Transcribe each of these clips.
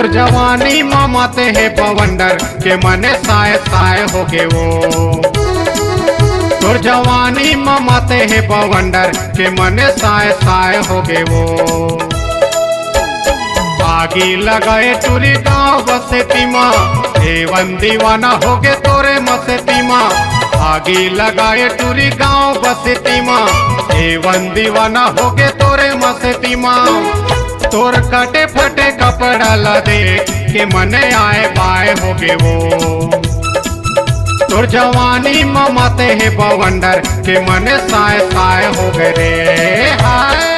तोर जवानी ममते है बवंडर के मने साय साय हो गे वो। तोर जवानी ममते है बवंडर के मने साय साय हो गे वो। आगी लगाए टूरी गाँव बसेती माँ एवन दीवाना हो गे तोरे मसेती माँ। आगी लगाए टूरी गाँव बसेती माँ एवन दीवाना हो गे तोरे मसेती माँ। तोर कटे फटे कपड़ा ला देख के मने आए बाय हो गे वो। तोर जवानी ममते है बवंडर के मने साय साय हो गे रे हाय।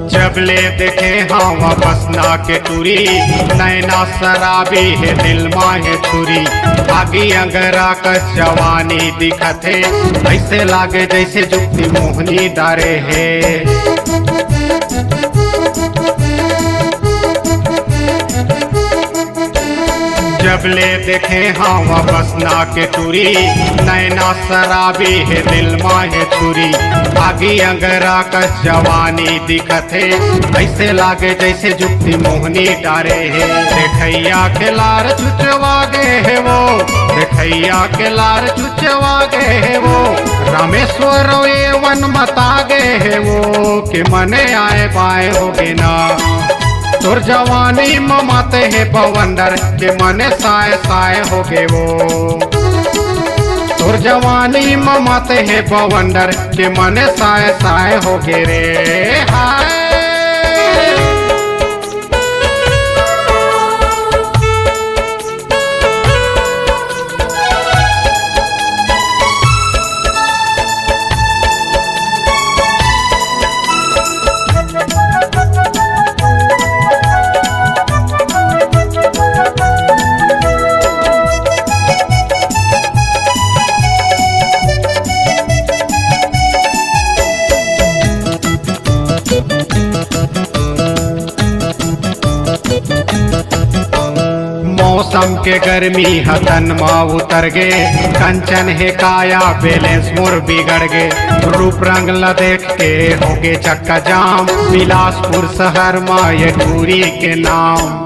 जबले देखे हवा बसना के टूरी नैना शराबी है दिल माहे छुरी। आगी अंगरा का जवानी दिखत है ऐसे लागे जैसे जुक्ति मोहनी डारे है। जबले देखे हवा बसना के टूरी नैना शराबी है दिल माहे छुरी। आगी अंगरा का जवानी दिखत है ऐसे लागे जैसे जुक्ति मोहनी डारे है। देखैया के लार चुचवा गे है वो। देखैया के लार चुचवा गे है वो। रामेश्वर वन बता गे है वो कि मने आए बाय हो गे ना। तोर जवानी ममते है बवंडर के मने साय साय हो गे वो। तोर जवानी ममते है बवंडर के मने साय साय हो गे रे हाय। मौसम के गर्मी हतन माँ उतर गे कंचन है काया बैलेंस मोर बिगड़ गे। रूप रंग ला देख के हो गे चक्का जाम बिलासपुर शहर माँ ये टूरी के नाम।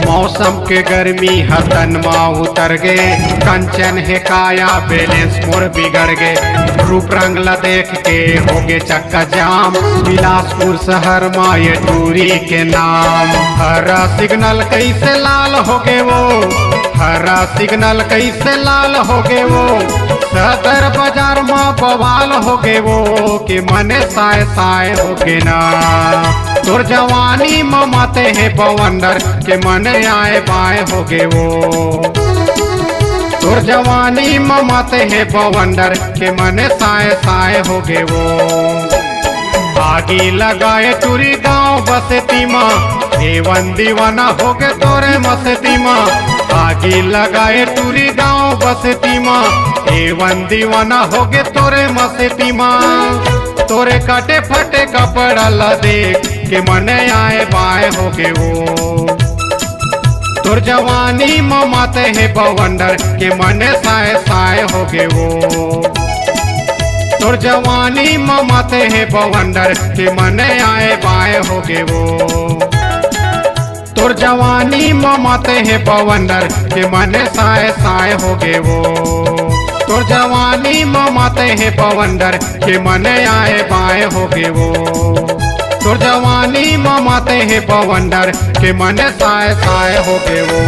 मौसम के गर्मी हतन माँ उतर गे कंचन है काया बैलेंस मोर बिगड़ गे। रूप रंग ला देख के हो गे चक्का जाम बिलासपुर शहर माँ ये टूरी के नाम। हरा सिग्नल कैसे लाल हो गे वो। हरा सिग्नल कैसे लाल हो गे वो। सदर बाजार माँ बवाल हो गे वो कि मने साय साय हो गे ना। तोर जवानी ममते है बवंडर के मने आए बाय हो गे वो। तोर जवानी ममते है बवंडर के मने साय साय हो गे वो। आगी लगाए टूरी गाँव बसेती माँ एवन दीवाना हो गे तोरे मसेती माँ। आगी लगाए टूरी गाँव बसेती माँ एवन दीवाना हो गे तोरे मसेती माँ। तोरे काटे फटे कपड़ा ला देख के मने आए बाय हो गे वो। तोर जवानी ममते है बवंडर के मने साय साय हो गे वो। तोर जवानी ममते है बवंडर के मने आए बाय हो गे वो। तोर जवानी ममते है बवंडर के मने साय साय हो गे वो। तोर जवानी ममते है बवंडर के मने आए बाय हो गे वो। तोर जवानी ममते है बवंडर के मने साय साय हो गे वो।